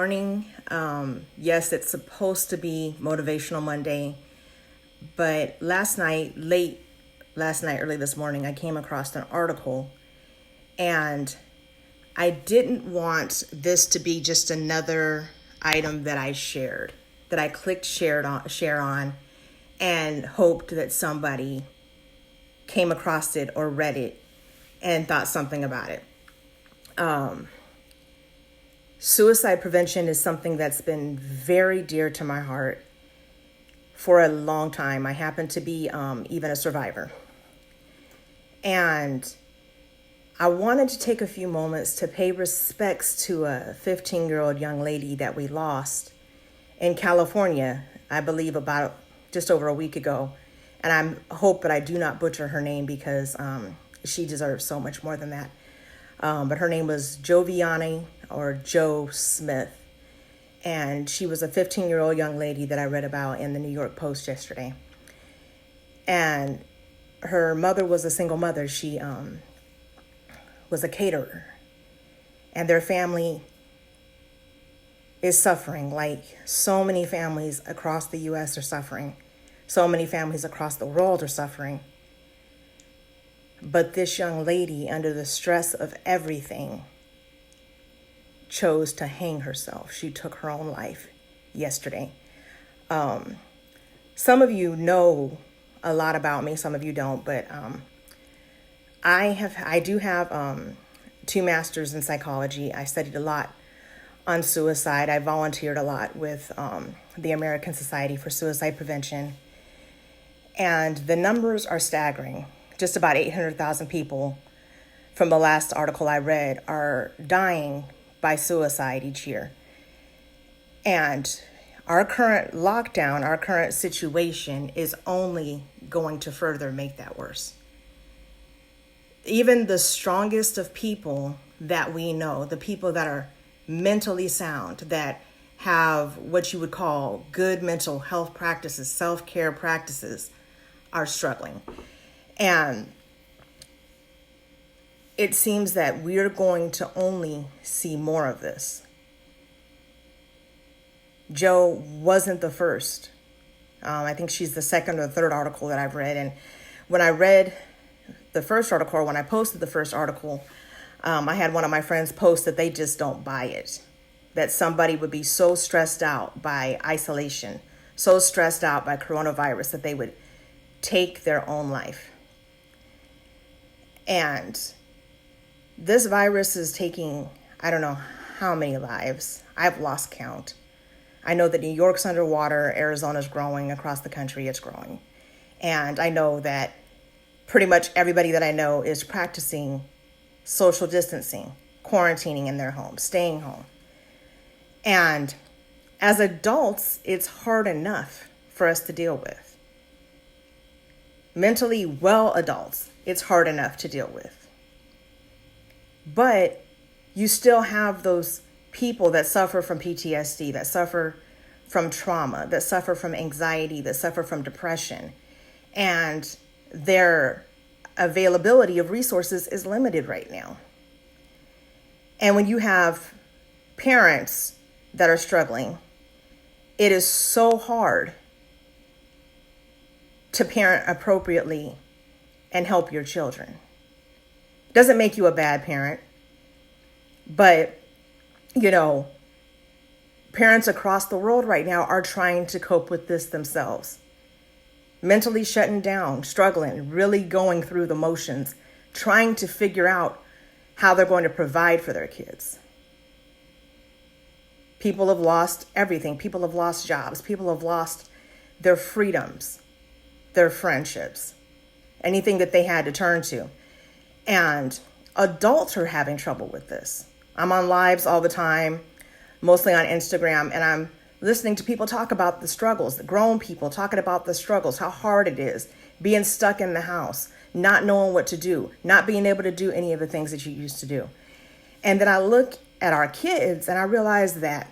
Morning. Yes, it's supposed to be Motivational Monday, but early this morning, I came across an article, and I didn't want this to be just another item that I shared, that I clicked share on, and hoped that somebody came across it or read it and thought something about it. Suicide prevention is something that's been very dear to my heart for a long time. I happen to be even a survivor. And I wanted to take a few moments to pay respects to a 15-year-old young lady that we lost in California, I believe about just over a week ago. And I hope that I do not butcher her name because she deserves so much more than that. But her name was Joviani or Joe Smith. And she was a 15-year-old young lady that I read about in the New York Post yesterday. And her mother was a single mother. She was a caterer. And their family is suffering like so many families across the U.S. are suffering. So many families across the world are suffering. But this young lady, under the stress of everything, chose to hang herself. She took her own life yesterday. Some of you know a lot about me, some of you don't, but I do have 2 masters in psychology. I studied a lot on suicide. I volunteered a lot with the American Society for Suicide Prevention. And the numbers are staggering. Just about 800,000 people from the last article I read are dying by suicide each year. And our current lockdown, our current situation is only going to further make that worse. Even the strongest of people that we know, the people that are mentally sound, that have what you would call good mental health practices, self-care practices, are struggling. And it seems that we're going to only see more of this. Joe wasn't the first. I think she's the second or third article that I've read. And when I read the first article, or when I posted the first article, I had one of my friends post that they just don't buy it. That somebody would be so stressed out by isolation, so stressed out by coronavirus that they would take their own life. And this virus is taking, I don't know how many lives. I've lost count. I know that New York's underwater, Arizona's growing, across the country it's growing. And I know that pretty much everybody that I know is practicing social distancing, quarantining in their home, staying home. And as adults, it's hard enough for us to deal with. Mentally well adults, it's hard enough to deal with. But you still have those people that suffer from PTSD, that suffer from trauma, that suffer from anxiety, that suffer from depression. And their availability of resources is limited right now. And when you have parents that are struggling, it is so hard to parent appropriately and help your children. It doesn't make you a bad parent, but, parents across the world right now are trying to cope with this themselves. Mentally shutting down, struggling, really going through the motions, trying to figure out how they're going to provide for their kids. People have lost everything. People have lost jobs. People have lost their freedoms, their friendships, anything that they had to turn to. And adults are having trouble with this. I'm on lives all the time, mostly on Instagram, and I'm listening to people talk about the struggles, the grown people talking about the struggles, how hard it is, being stuck in the house, not knowing what to do, not being able to do any of the things that you used to do. And then I look at our kids and I realize that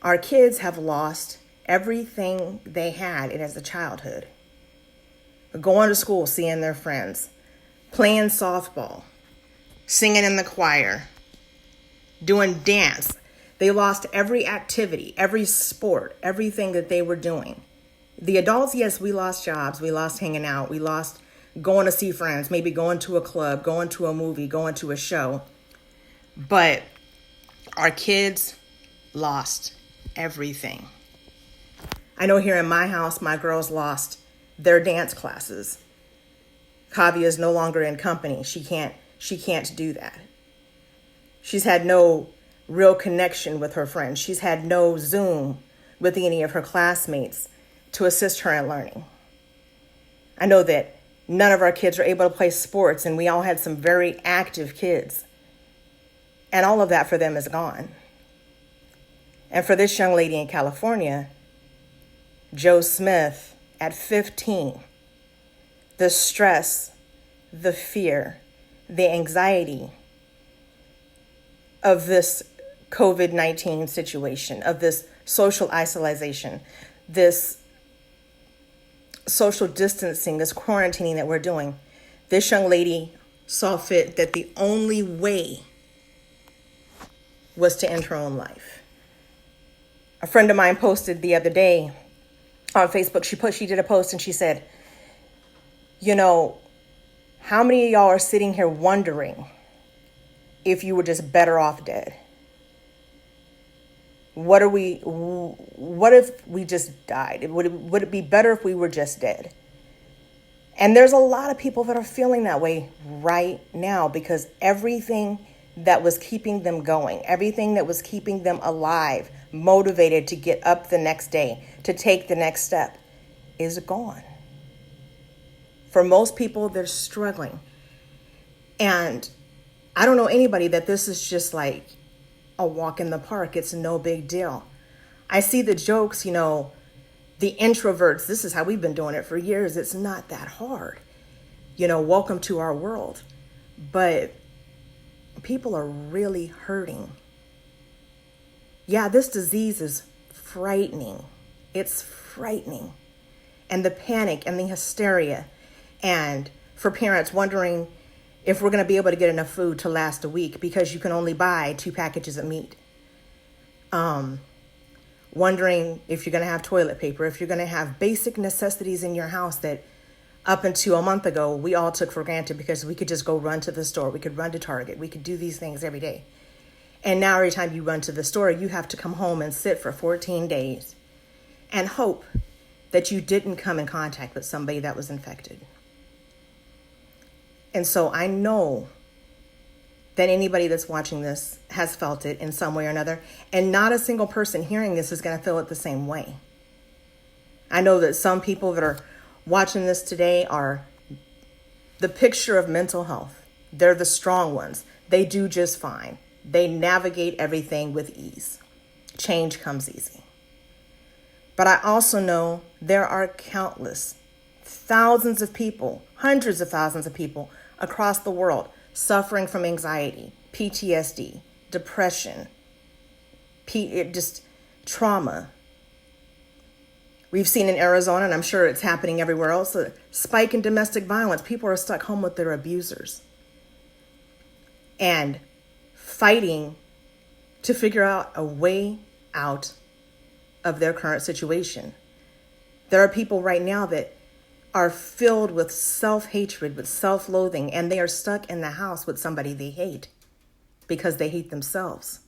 our kids have lost everything they had as a childhood. Going to school, seeing their friends, playing softball, singing in the choir, doing dance. They lost every activity, every sport, everything that they were doing. The adults, yes, we lost jobs. We lost hanging out. We lost going to see friends, maybe going to a club, going to a movie, going to a show. But our kids lost everything. I know here in my house, my girls lost their dance classes. Kavya is no longer in company. She can't do that. She's had no real connection with her friends. She's had no Zoom with any of her classmates to assist her in learning. I know that none of our kids are able to play sports, and we all had some very active kids. And all of that for them is gone. And for this young lady in California, Jo Smith, at 15, the stress, the fear, the anxiety of this COVID-19 situation, of this social isolation, this social distancing, this quarantining that we're doing, this young lady saw fit that the only way was to end her own life. A friend of mine posted the other day on Facebook, she did a post and she said, how many of y'all are sitting here wondering if you were just better off dead? What if we just died? Would it be better if we were just dead? And there's a lot of people that are feeling that way right now because everything that was keeping them going, everything that was keeping them alive, motivated to get up the next day, to take the next step, is gone. For most people, they're struggling. And I don't know anybody that this is just like a walk in the park. It's no big deal. I see the jokes, the introverts, this is how we've been doing it for years. It's not that hard. Welcome to our world. But people are really hurting. Yeah, this disease is frightening. It's frightening. And the panic and the hysteria, and for parents wondering if we're going to be able to get enough food to last a week because you can only buy 2 packages of meat. Wondering if you're going to have toilet paper, if you're going to have basic necessities in your house that up until a month ago, we all took for granted because we could just go run to the store. We could run to Target. We could do these things every day. And now every time you run to the store, you have to come home and sit for 14 days and hope that you didn't come in contact with somebody that was infected. And so I know that anybody that's watching this has felt it in some way or another. And not a single person hearing this is going to feel it the same way. I know that some people that are watching this today are the picture of mental health. They're the strong ones. They do just fine. They navigate everything with ease. Change comes easy. But I also know there are countless, thousands of people, hundreds of thousands of people across the world suffering from anxiety, PTSD, depression, just trauma. We've seen in Arizona, and I'm sure it's happening everywhere else, a spike in domestic violence. People are stuck home with their abusers and fighting to figure out a way out of their current situation. There are people right now that are filled with self-hatred, with self-loathing, and they are stuck in the house with somebody they hate because they hate themselves.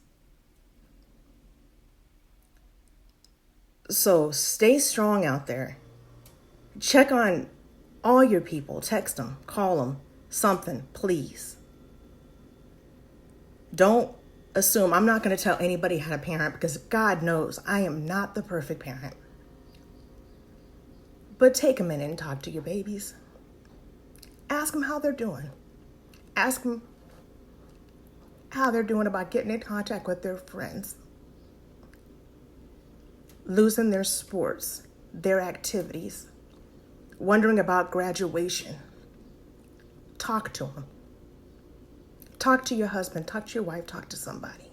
So stay strong out there. Check on all your people. Text them, call them, something, please. Don't assume. I'm not going to tell anybody how to parent because God knows I am not the perfect parent. But take a minute and talk to your babies. Ask them how they're doing. Ask them how they're doing about getting in contact with their friends, losing their sports, their activities, wondering about graduation. Talk to them. Talk to your husband, talk to your wife, talk to somebody.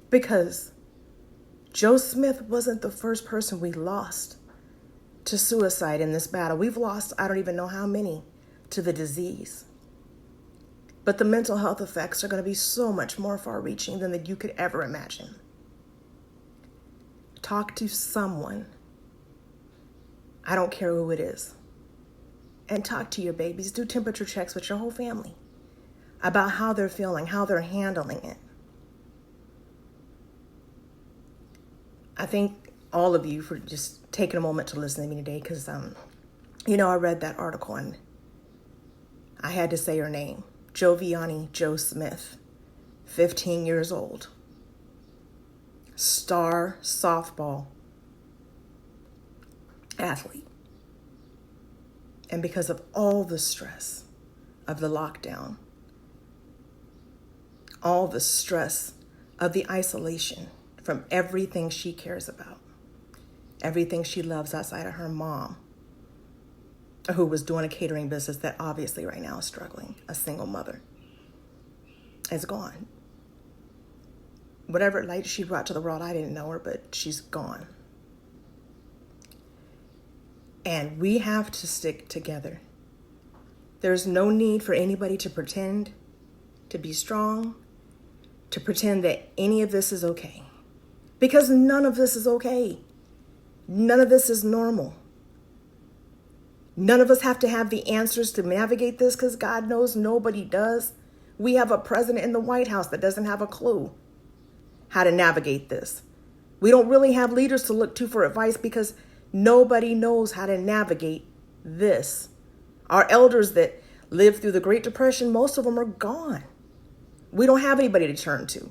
Because Jo Smith wasn't the first person we lost to suicide in this battle. We've lost, I don't even know how many, to the disease. But the mental health effects are going to be so much more far-reaching than that you could ever imagine. Talk to someone. I don't care who it is. And talk to your babies. Do temperature checks with your whole family about how they're feeling, how they're handling it. I thank all of you for just taking a moment to listen to me today because, I read that article and I had to say her name. Joviani Jo Smith, 15 years old, star softball athlete. And because of all the stress of the lockdown, all the stress of the isolation from everything she cares about, everything she loves outside of her mom, who was doing a catering business that obviously right now is struggling, a single mother, is gone. Whatever light she brought to the world, I didn't know her, but she's gone. And we have to stick together. There's no need for anybody to pretend to be strong, to pretend that any of this is okay. Because none of this is okay. None of this is normal. None of us have to have the answers to navigate this because God knows nobody does. We have a president in the White House that doesn't have a clue how to navigate this. We don't really have leaders to look to for advice because nobody knows how to navigate this. Our elders that lived through the Great Depression, most of them are gone. We don't have anybody to turn to.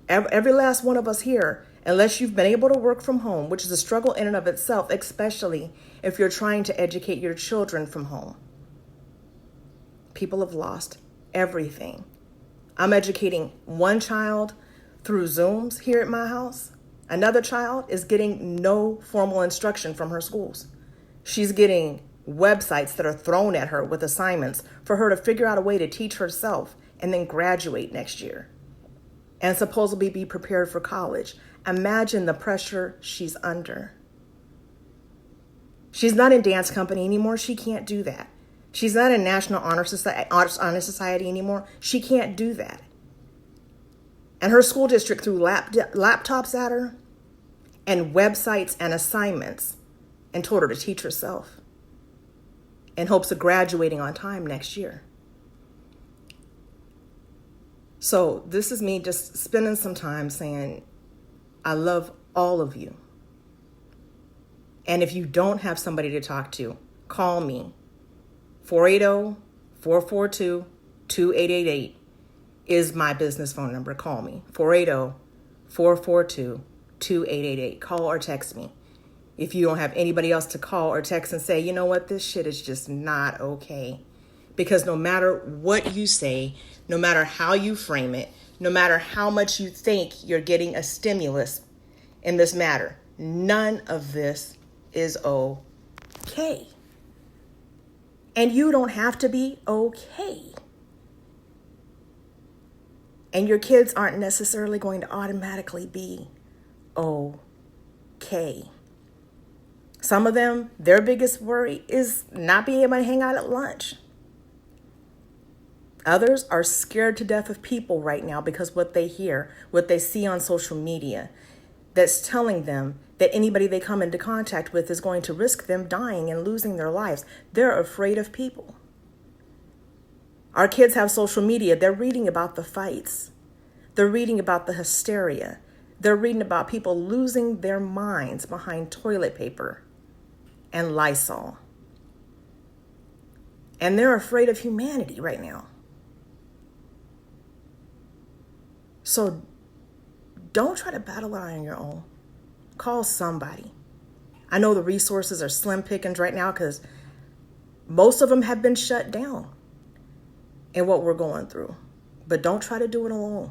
Every last one of us here, unless you've been able to work from home, which is a struggle in and of itself, especially if you're trying to educate your children from home. People have lost everything. I'm educating one child through Zooms here at my house. Another child is getting no formal instruction from her schools. She's getting websites that are thrown at her with assignments for her to figure out a way to teach herself and then graduate next year and supposedly be prepared for college. Imagine the pressure she's under. She's not in dance company anymore. She can't do that. She's not in National Honor Society anymore. She can't do that. And her school district threw laptops at her and websites and assignments and told her to teach herself in hopes of graduating on time next year. So this is me just spending some time saying, I love all of you. And if you don't have somebody to talk to, call me. 480-442-2888 is my business phone number. Call me. 480-442-2888. Call or text me. If you don't have anybody else to call or text and say, you know what, this shit is just not okay. Because no matter what you say, no matter how you frame it, no matter how much you think you're getting a stimulus in this matter, none of this is okay. And you don't have to be okay. And your kids aren't necessarily going to automatically be okay. Some of them, their biggest worry is not being able to hang out at lunch. Others are scared to death of people right now because what they hear, what they see on social media, that's telling them that anybody they come into contact with is going to risk them dying and losing their lives. They're afraid of people. Our kids have social media. They're reading about the fights. They're reading about the hysteria. They're reading about people losing their minds behind toilet paper and Lysol. And they're afraid of humanity right now. So don't try to battle it on your own. Call somebody. I know the resources are slim pickings right now because most of them have been shut down in what we're going through. But don't try to do it alone.